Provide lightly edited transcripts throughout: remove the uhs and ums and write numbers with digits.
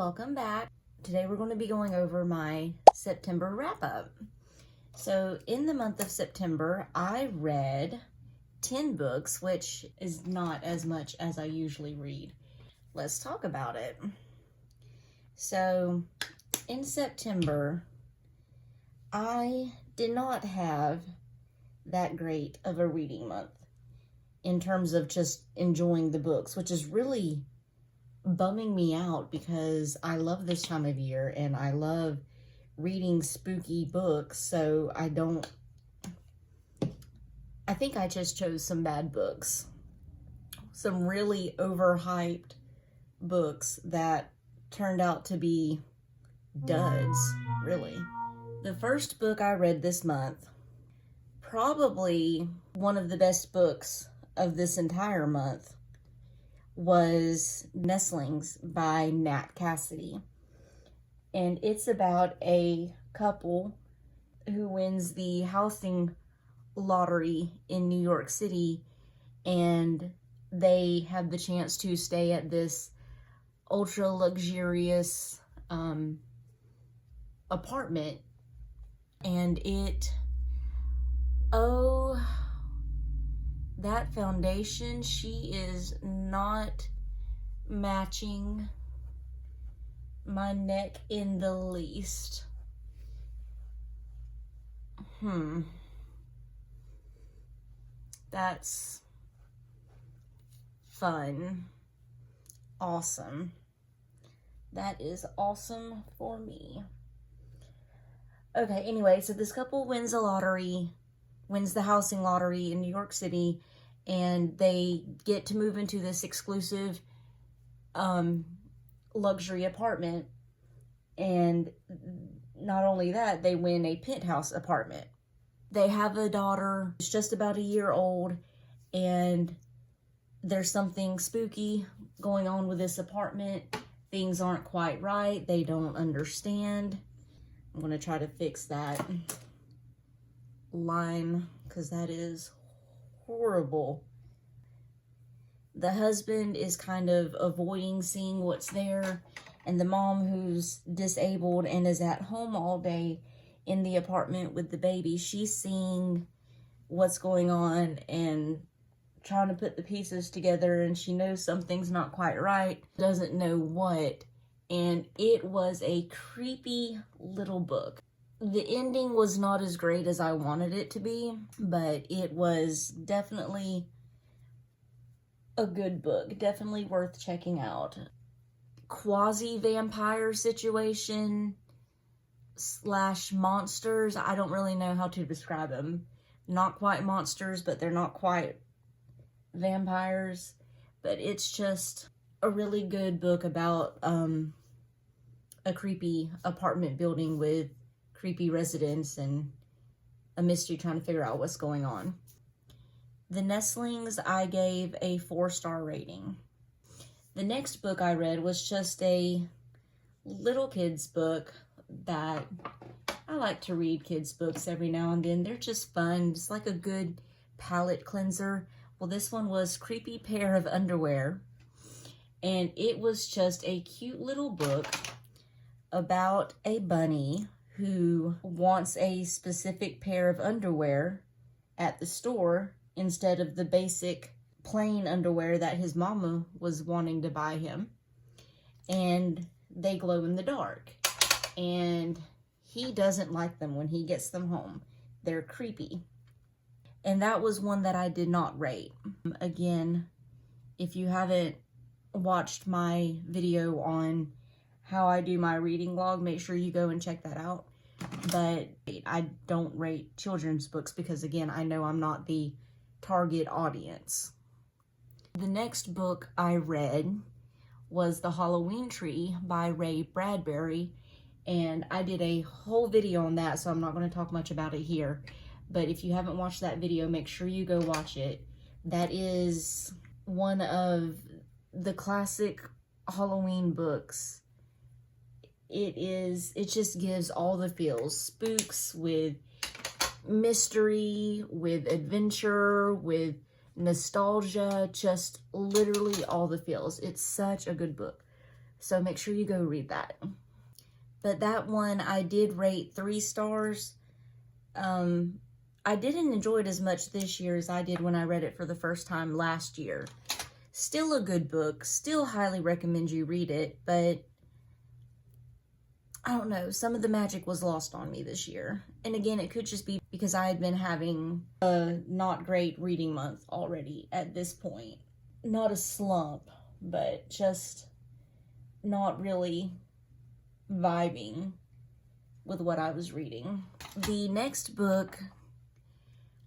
welcome back. Today we're going to be going over my September wrap-up. So in the month of September, I read 10 books, which is not as much as I usually read. Let's talk about it. So in September, I did not have that great of a reading month in terms of just enjoying the books, which is really bumming me out because I love this time of year and I love reading spooky books. So I think I just chose some bad books, some really overhyped books that turned out to be duds, really. The first book I read this month, probably one of the best books of this entire month, was Nestlings by Nat Cassidy. And it's about a couple who wins the housing lottery in New York City, and they have the chance to stay at this ultra luxurious apartment. And that foundation, she is not matching my neck in the least. That's fun. Awesome. That is awesome for me. Okay, anyway, so this couple wins the housing lottery in New York City, and they get to move into this exclusive luxury apartment. And not only that, they win a penthouse apartment. They have a daughter who's just about a year old, and there's something spooky going on with this apartment. Things aren't quite right. They don't understand. I'm going to try to fix that line because that is horrible. The husband is kind of avoiding seeing what's there, and the mom, who's disabled and is at home all day in the apartment with the baby, she's seeing what's going on and trying to put the pieces together, and she knows something's not quite right, doesn't know what. And it was a creepy little book. The ending was not as great as I wanted it to be, but it was definitely a good book. Definitely worth checking out. Quasi-vampire situation / monsters. I don't really know how to describe them. Not quite monsters, but they're not quite vampires. But it's just a really good book about a creepy apartment building with creepy residents and a mystery trying to figure out what's going on. The Nestlings, I gave a 4-star rating. The next book I read was just a little kids book that I like to read kids books every now and then. They're just fun. It's like a good palate cleanser. Well, this one was Creepy Pair of Underwear, and it was just a cute little book about a bunny who wants a specific pair of underwear at the store instead of the basic plain underwear that his mama was wanting to buy him. And they glow in the dark. And he doesn't like them when he gets them home. They're creepy. And that was one that I did not rate. Again, if you haven't watched my video on how I do my reading log, make sure you go and check that out. But I don't rate children's books because, again, I know I'm not the target audience. The next book I read was The Halloween Tree by Ray Bradbury, and I did a whole video on that, so I'm not going to talk much about it here. But if you haven't watched that video, make sure you go watch it. That is one of the classic Halloween books. It just gives all the feels. Spooks with mystery, with adventure, with nostalgia, just literally all the feels. It's such a good book. So make sure you go read that. But that one I did rate 3 stars. I didn't enjoy it as much this year as I did when I read it for the first time last year. Still a good book. Still highly recommend you read it, but I don't know. Some of the magic was lost on me this year. And again, it could just be because I had been having a not great reading month already at this point. Not a slump, but just not really vibing with what I was reading. The next book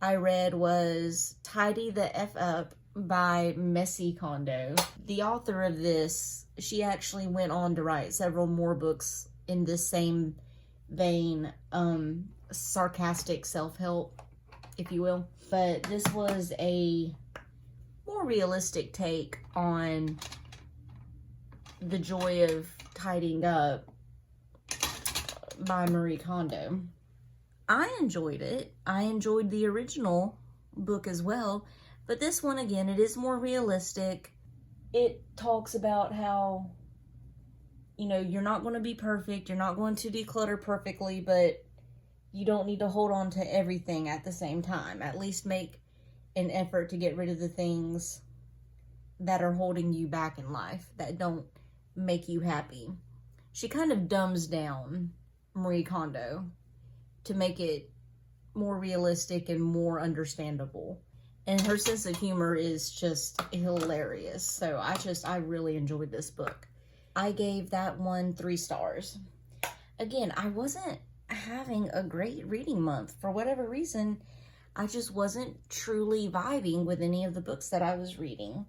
I read was Tidy the F Up by Messy Kondo. The author of this, she actually went on to write several more books in this same vein, sarcastic self-help, if you will. But this was a more realistic take on the joy of tidying up by Marie Kondo. I enjoyed it. I enjoyed the original book as well, but this one, again, it is more realistic. It talks about how, you know, you're not going to be perfect, you're not going to declutter perfectly, but you don't need to hold on to everything at the same time. At least make an effort to get rid of the things that are holding you back in life, that don't make you happy. She kind of dumbs down Marie Kondo to make it more realistic and more understandable. And her sense of humor is just hilarious. So I really enjoyed this book. I gave that one 3 stars. Again, I wasn't having a great reading month. For whatever reason, I just wasn't truly vibing with any of the books that I was reading.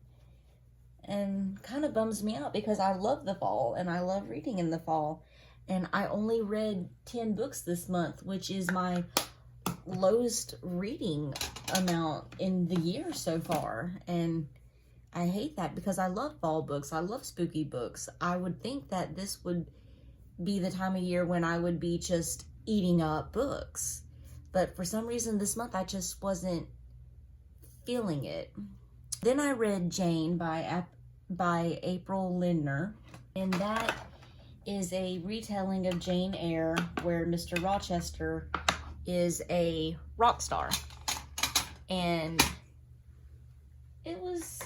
And kind of bums me out because I love the fall and I love reading in the fall. And I only read 10 books this month, which is my lowest reading amount in the year so far. And I hate that because I love fall books. I love spooky books. I would think that this would be the time of year when I would be just eating up books. But for some reason this month I just wasn't feeling it. Then I read Jane by April Lindner. And that is a retelling of Jane Eyre where Mr. Rochester is a rock star. And it was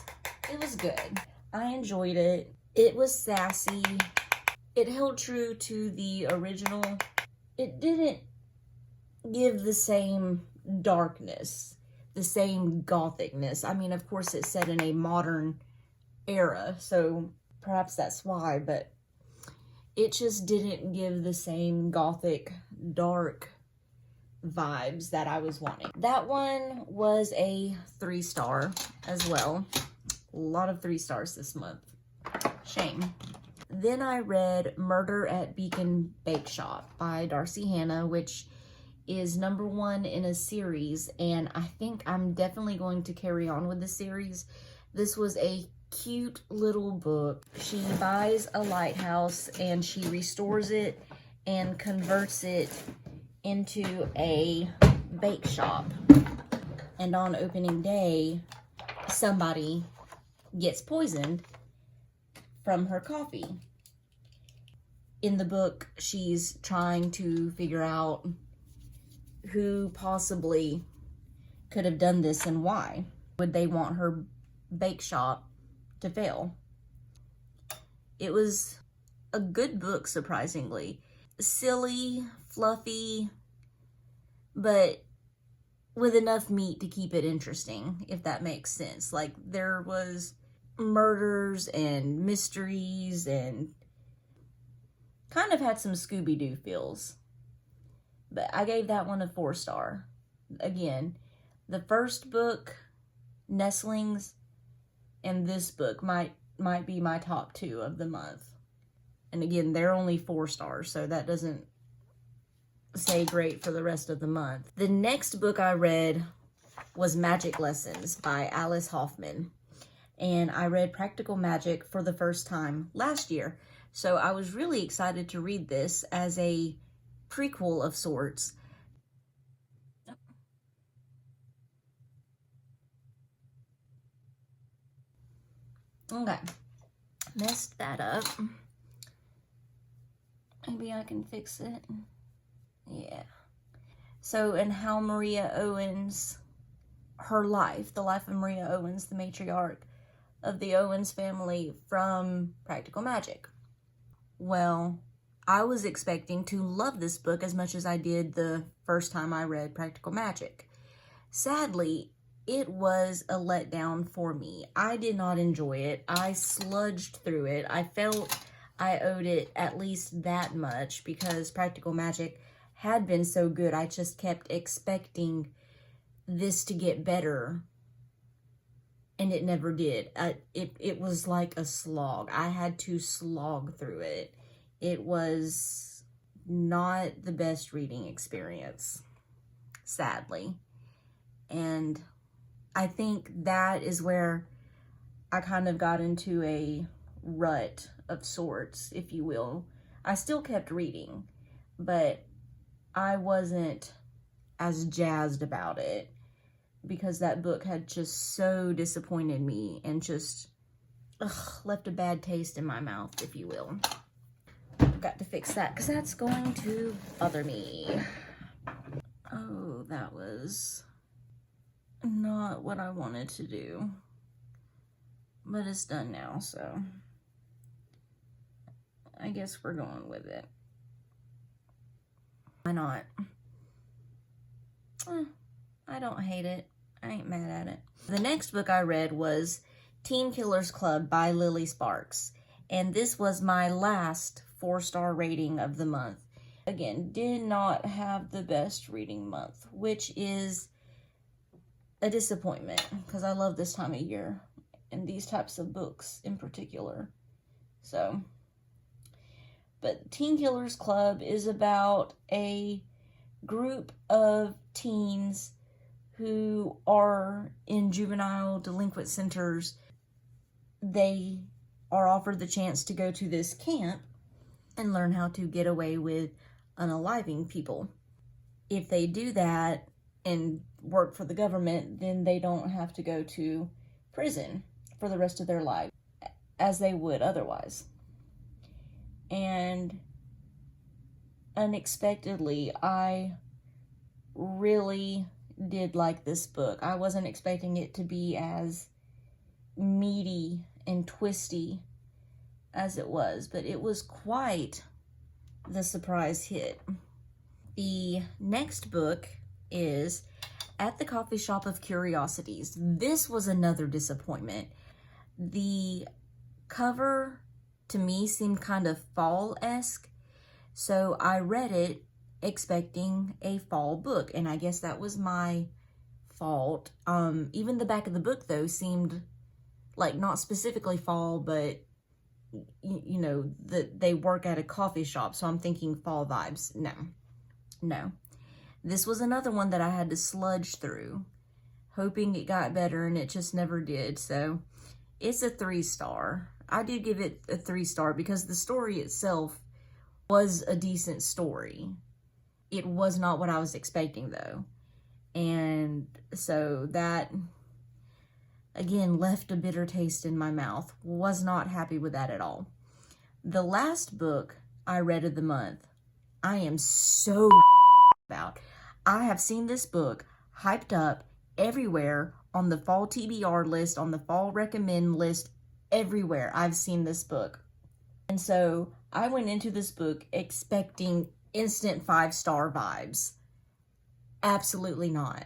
good. I enjoyed it. It was sassy. It held true to the original. It didn't give the same darkness, the same gothicness. I mean, of course, it's set in a modern era, so perhaps that's why, but it just didn't give the same gothic, dark vibes that I was wanting. That one was a 3 star as well. A lot of 3 stars this month. Shame. Then I read Murder at Beacon Bake Shop by Darcy Hannah, which is #1 in a series, and I think I'm definitely going to carry on with the series. This was a cute little book. She buys a lighthouse and she restores it and converts it into a bake shop. And on opening day, somebody gets poisoned from her coffee. In the book, she's trying to figure out who possibly could have done this and why. Would they want her bake shop to fail? It was a good book, surprisingly. Silly, fluffy, but with enough meat to keep it interesting, if that makes sense. Like, there was murders and mysteries and kind of had some Scooby-Doo feels. But I gave that one a 4 star. Again, the first book, Nestlings, and this book might be my top 2 of the month. And again, they're only 4 stars, so that doesn't say great for the rest of the month. The next book I read was Magic Lessons by Alice Hoffman. And I read Practical Magic for the first time last year. So I was really excited to read this as a prequel of sorts. Okay, messed that up. Maybe I can fix it. Yeah. So, and how Maria Owens, her life, the life of Maria Owens, the matriarch of the Owens family from Practical Magic. Well, I was expecting to love this book as much as I did the first time I read Practical Magic. Sadly, it was a letdown for me. I did not enjoy it. I sludged through it. I felt I owed it at least that much because Practical Magic had been so good. I just kept expecting this to get better, and it never did. It was like a slog. I had to slog through it. It was not the best reading experience, sadly. And I think that is where I kind of got into a rut of sorts, if you will. I still kept reading, but I wasn't as jazzed about it because that book had just so disappointed me and just left a bad taste in my mouth, if you will. I've got to fix that because that's going to bother me. Oh, that was not what I wanted to do, but it's done now, so I guess we're going with it. Why not? I don't hate it. I ain't mad at it. The next book I read was Teen Killers Club by Lily Sparks, and this was my last 4-star rating of the month. Again, did not have the best reading month, which is a disappointment because I love this time of year and these types of books in particular. So, but Teen Killers Club is about a group of teens who are in juvenile delinquent centers. They are offered the chance to go to this camp and learn how to get away with unaliving people. If they do that and work for the government, then they don't have to go to prison for the rest of their life as they would otherwise. And unexpectedly, I really did like this book. I wasn't expecting it to be as meaty and twisty as it was, but it was quite the surprise hit. The next book is At the Coffee Shop of Curiosities. This was another disappointment. The cover to me seemed kind of fall-esque, so I read it expecting a fall book, and I guess that was my fault. Even the back of the book, though, seemed like not specifically fall, but you know, they work at a coffee shop, so I'm thinking fall vibes. No. This was another one that I had to sludge through, hoping it got better, and it just never did. So it's a 3-star. I did give it a 3-star because the story itself was a decent story. It was not what I was expecting, though. And so that, again, left a bitter taste in my mouth. Was not happy with that at all. The last book I read of the month, I am so about. I have seen this book hyped up everywhere on the fall TBR list, on the fall recommend list, everywhere I've seen this book. And so I went into this book expecting instant 5-star vibes. Absolutely not.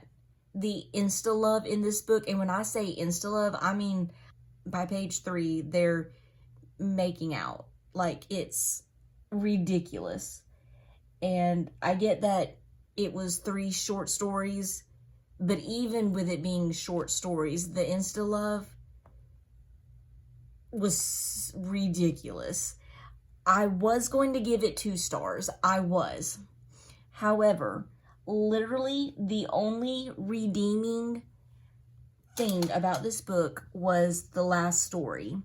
The insta-love in this book, and when I say insta-love, I mean by page 3, they're making out. Like, it's ridiculous. And I get that it was 3 short stories, but even with it being short stories, the insta-love was ridiculous. I was going to give it 2 stars. I was. However, literally the only redeeming thing about this book was the last story.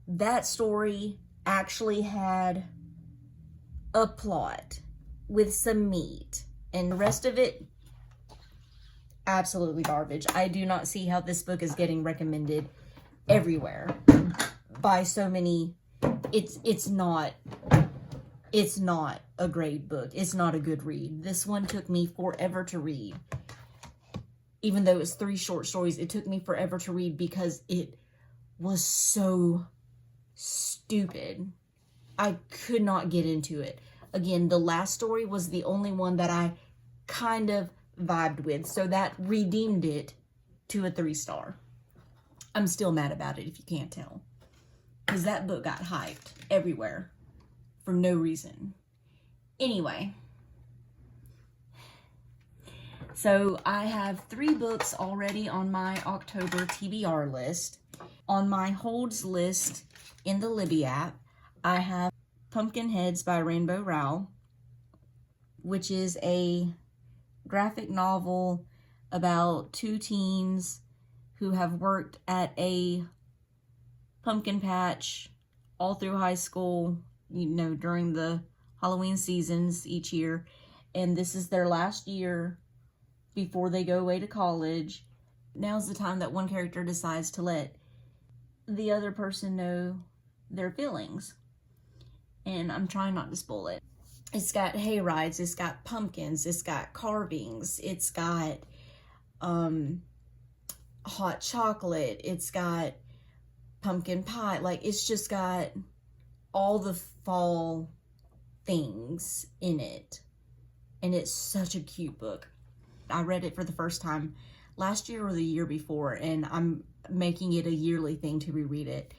That story actually had a plot with some meat, and the rest of it, absolutely garbage. I do not see how this book is getting recommended everywhere by so many. It's not it's not a great book. It's not a good read. This one took me forever to read. Even though it's 3 short stories, it took me forever to read because it was so stupid. I could not get into it. Again, the last story was the only one that I kind of vibed with, so that redeemed it to a 3-star. I'm still mad about it if you can't tell, because that book got hyped everywhere for no reason. Anyway, so I have 3 books already on my October TBR list. On my holds list in the Libby app, I have Pumpkinheads by Rainbow Rowell, which is a graphic novel about 2 teens who have worked at a pumpkin patch all through high school, you know, during the Halloween seasons each year. And this is their last year before they go away to college. Now's the time that one character decides to let the other person know their feelings. And I'm trying not to spoil it. It's got hay rides, it's got pumpkins, it's got carvings, it's got hot chocolate, it's got pumpkin pie. Like, it's just got all the fall things in it. And it's such a cute book. I read it for the first time last year or the year before, and I'm making it a yearly thing to reread it.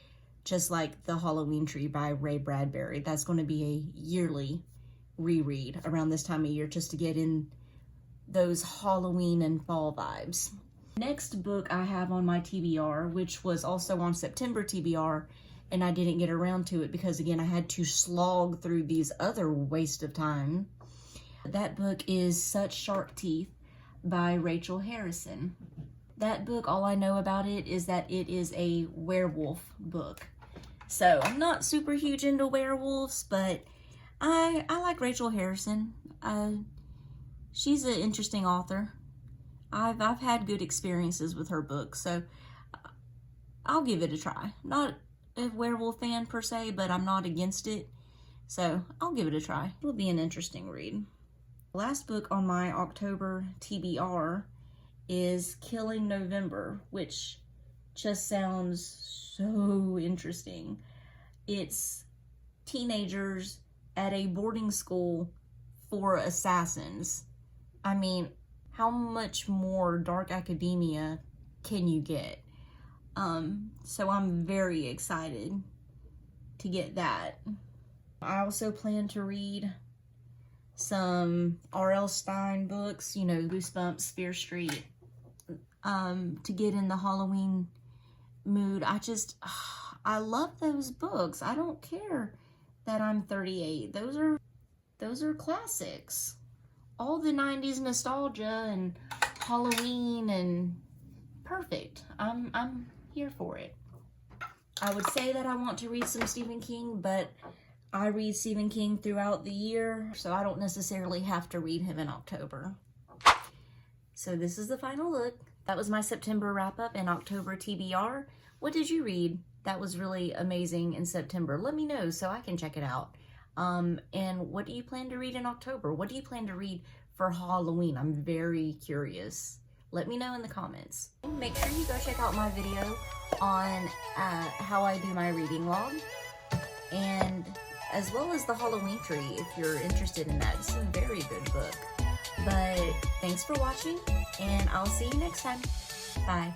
Just like The Halloween Tree by Ray Bradbury. That's going to be a yearly reread around this time of year, just to get in those Halloween and fall vibes. Next book I have on my TBR, which was also on September TBR, and I didn't get around to it because, again, I had to slog through these other waste of time. That book is Such Sharp Teeth by Rachel Harrison. That book, all I know about it is that it is a werewolf book. So, I'm not super huge into werewolves, but I like Rachel Harrison. She's an interesting author. I've had good experiences with her books, so I'll give it a try. Not a werewolf fan per se, but I'm not against it, so I'll give it a try. It'll be an interesting read. The last book on my October TBR is Killing November, which just sounds so interesting. It's teenagers at a boarding school for assassins. I mean, how much more dark academia can you get? So I'm very excited to get that. I also plan to read some R.L. Stine books, you know, Goosebumps, Fear Street, to get in the Halloween mood. I love those books. I don't care that I'm 38. Those are classics. All the 90s nostalgia and Halloween and perfect. I'm here for it. I would say that I want to read some Stephen King, but I read Stephen King throughout the year, so I don't necessarily have to read him in October. So this is the final look. That was my September wrap-up and October TBR. What did you read that was really amazing in September? Let me know so I can check it out. And what do you plan to read in October? What do you plan to read for Halloween? I'm very curious. Let me know in the comments. Make sure you go check out my video on how I do my reading log, and as well as the Halloween Tree if you're interested in that. It's a very good book. But thanks for watching, and I'll see you next time. Bye.